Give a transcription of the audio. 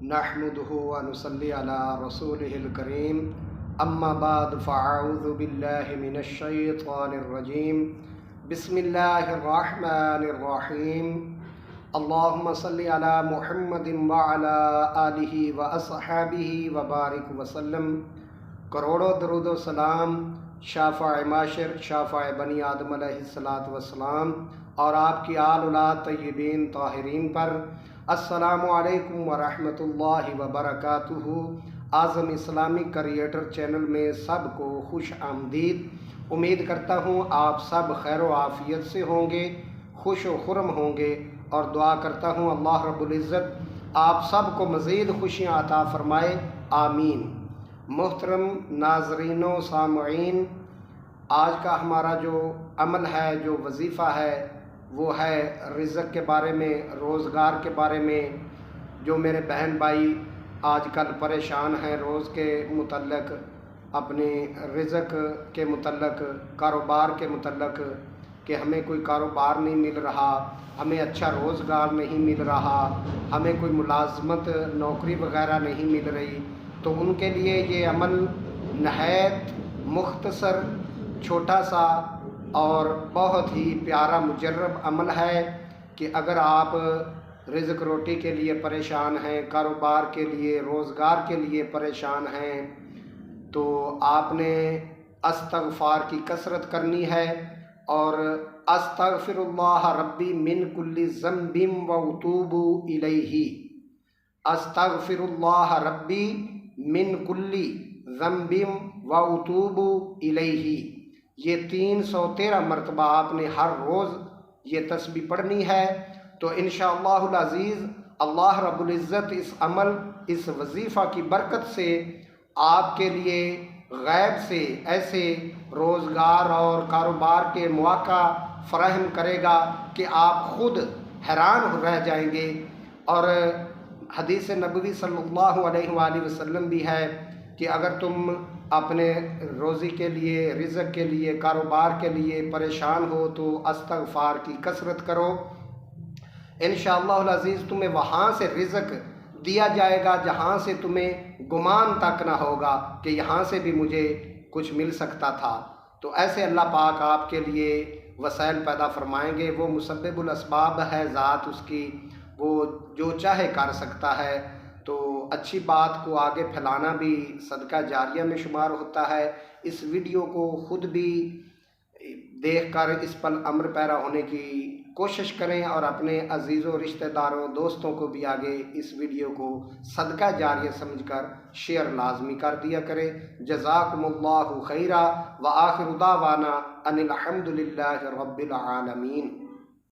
نحمده ونصلي على رسوله الكريم اما بعد فاعوذ بالله من الشيطان الرجيم بسم الله الرحمن الرحيم اللهم صل على محمد وعلى آله واصحابه وبارك وسلم۔ کروڑوں درود و سلام شافع معاشر شافع بنی آدم علیہ السلام اور آپ کی آل اولاد طیبین طاہرین پر۔ السلام علیکم ورحمۃ اللہ وبرکاتہ۔ اعظم اسلامک کریٹر چینل میں سب کو خوش آمدید۔ امید کرتا ہوں آپ سب خیر و عافیت سے ہوں گے، خوش و خرم ہوں گے، اور دعا کرتا ہوں اللہ رب العزت آپ سب کو مزید خوشیاں عطا فرمائے، آمین۔ محترم ناظرین و سامعین، آج کا ہمارا جو عمل ہے، جو وظیفہ ہے، وہ ہے رزق کے بارے میں، روزگار کے بارے میں۔ جو میرے بہن بھائی آج کل پریشان ہیں روز کے متعلق، اپنے رزق کے متعلق، کاروبار کے متعلق، کہ ہمیں کوئی کاروبار نہیں مل رہا، ہمیں اچھا روزگار نہیں مل رہا، ہمیں کوئی ملازمت نوکری وغیرہ نہیں مل رہی، تو ان کے لیے یہ عمل نہایت مختصر، چھوٹا سا اور بہت ہی پیارا مجرب عمل ہے کہ اگر آپ رزق روٹی کے لیے پریشان ہیں، کاروبار کے لیے، روزگار کے لیے پریشان ہیں، تو آپ نے استغفار کی کثرت کرنی ہے، اور استغفر اللہ ربی من کل ذنب واتوب الیہ، استغفر اللہ ربی من کل ذنب واتوب الیہ۔ یہ 313 مرتبہ آپ نے ہر روز یہ تسبیح پڑھنی ہے، تو انشاءاللہ العزیز اللہ رب العزت اس عمل، اس وظیفہ کی برکت سے آپ کے لیے غیب سے ایسے روزگار اور کاروبار کے مواقع فراہم کرے گا کہ آپ خود حیران رہ جائیں گے۔ اور حدیث نبوی صلی اللہ علیہ وآلہ وسلم بھی ہے کہ اگر تم اپنے روزی کے لیے، رزق کے لیے، کاروبار کے لیے پریشان ہو تو استغفار کی کثرت کرو، انشاءاللہ العزیز تمہیں وہاں سے رزق دیا جائے گا جہاں سے تمہیں گمان تک نہ ہوگا کہ یہاں سے بھی مجھے کچھ مل سکتا تھا۔ تو ایسے اللہ پاک آپ کے لیے وسائل پیدا فرمائیں گے۔ وہ مسبب الاسباب ہے ذات اس کی، وہ جو چاہے کر سکتا ہے۔ تو اچھی بات کو آگے پھیلانا بھی صدقہ جاریہ میں شمار ہوتا ہے۔ اس ویڈیو کو خود بھی دیکھ کر اس پر عمل پیرا ہونے کی کوشش کریں، اور اپنے عزیزوں، رشتہ داروں، دوستوں کو بھی آگے اس ویڈیو کو صدقہ جاریہ سمجھ کر شیئر لازمی کر دیا کریں۔ جزاکم اللہ خیرا، وآخر دعوانا ان الحمد للہ رب العالمین۔